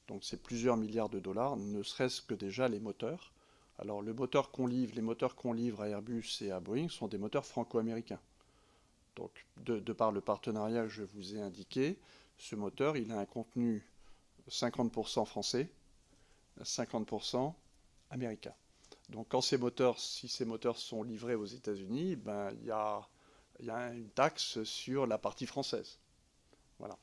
donc c'est plusieurs milliards de dollars, ne serait-ce que déjà les moteurs. Alors le moteur qu'on livre, les moteurs qu'on livre à Airbus et à Boeing sont des moteurs franco-américains. Donc de par le partenariat que je vous ai indiqué, ce moteur, il a un contenu 50% français, 50% américain. Donc quand ces moteurs, si ces moteurs sont livrés aux États-Unis, ben, il y a une taxe sur la partie française. Voilà.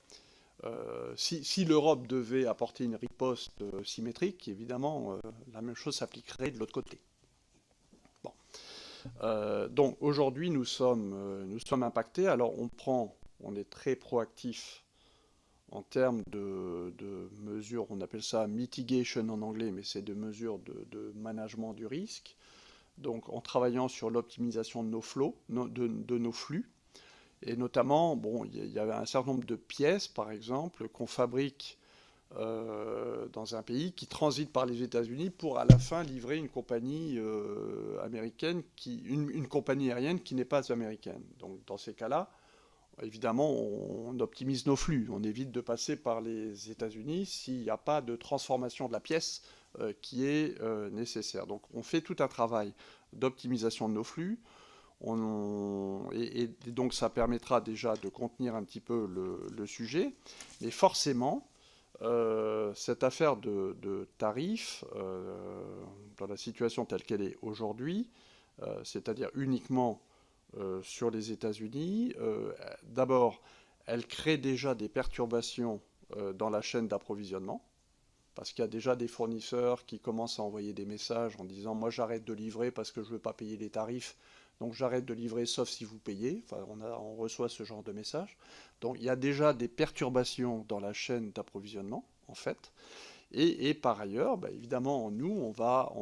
Si l'Europe devait apporter une riposte symétrique, évidemment, la même chose s'appliquerait de l'autre côté. Bon. Donc aujourd'hui, nous sommes impactés. Alors on est très proactif en termes de mesures, on appelle ça mitigation en anglais, mais c'est de mesures de management du risque. Donc en travaillant sur l'optimisation de nos flots, de nos flux, et notamment, bon, il y avait un certain nombre de pièces, par exemple, qu'on fabrique dans un pays qui transite par les États-Unis pour à la fin livrer une compagnie américaine, une compagnie aérienne qui n'est pas américaine. Donc dans ces cas-là, évidemment, on optimise nos flux. On évite de passer par les États-Unis s'il n'y a pas de transformation de la pièce qui est nécessaire. Donc on fait tout un travail d'optimisation de nos flux. Et donc ça permettra déjà de contenir un petit peu le sujet. Mais forcément, cette affaire de tarifs, dans la situation telle qu'elle est aujourd'hui, c'est-à-dire uniquement sur les États-Unis, d'abord, elle crée déjà des perturbations dans la chaîne d'approvisionnement, parce qu'il y a déjà des fournisseurs qui commencent à envoyer des messages en disant moi j'arrête de livrer parce que je ne veux pas payer les tarifs, donc j'arrête de livrer sauf si vous payez. Enfin, on reçoit ce genre de message. Donc il y a déjà des perturbations dans la chaîne d'approvisionnement, en fait. Et par ailleurs, bah, évidemment, nous, on va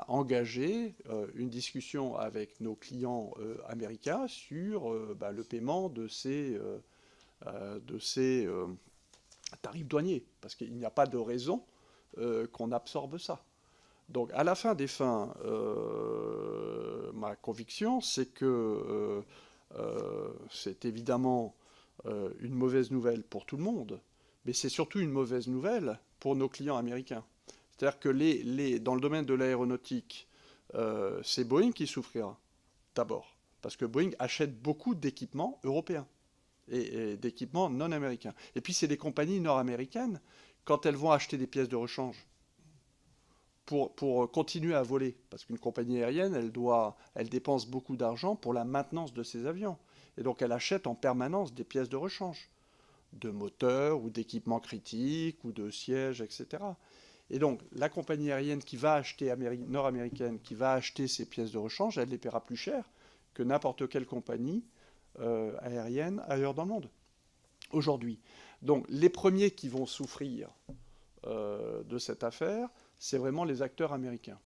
engager une discussion avec nos clients américains sur bah, le paiement de ces tarifs douaniers, parce qu'il n'y a pas de raison qu'on absorbe ça. Donc à la fin des fins, ma conviction, c'est que c'est évidemment une mauvaise nouvelle pour tout le monde, mais c'est surtout une mauvaise nouvelle pour nos clients américains. C'est-à-dire que dans le domaine de l'aéronautique, c'est Boeing qui souffrira d'abord, parce que Boeing achète beaucoup d'équipements européens et d'équipements non américains. Et puis c'est des compagnies nord-américaines, quand elles vont acheter des pièces de rechange pour continuer à voler, parce qu'une compagnie aérienne, elle dépense beaucoup d'argent pour la maintenance de ses avions. Et donc elle achète en permanence des pièces de rechange, de moteurs ou d'équipements critiques ou de sièges, etc. Et donc la compagnie aérienne qui va acheter, nord-américaine, qui va acheter ces pièces de rechange, elle les paiera plus cher que n'importe quelle compagnie aérienne ailleurs dans le monde, aujourd'hui. Donc les premiers qui vont souffrir de cette affaire, c'est vraiment les acteurs américains.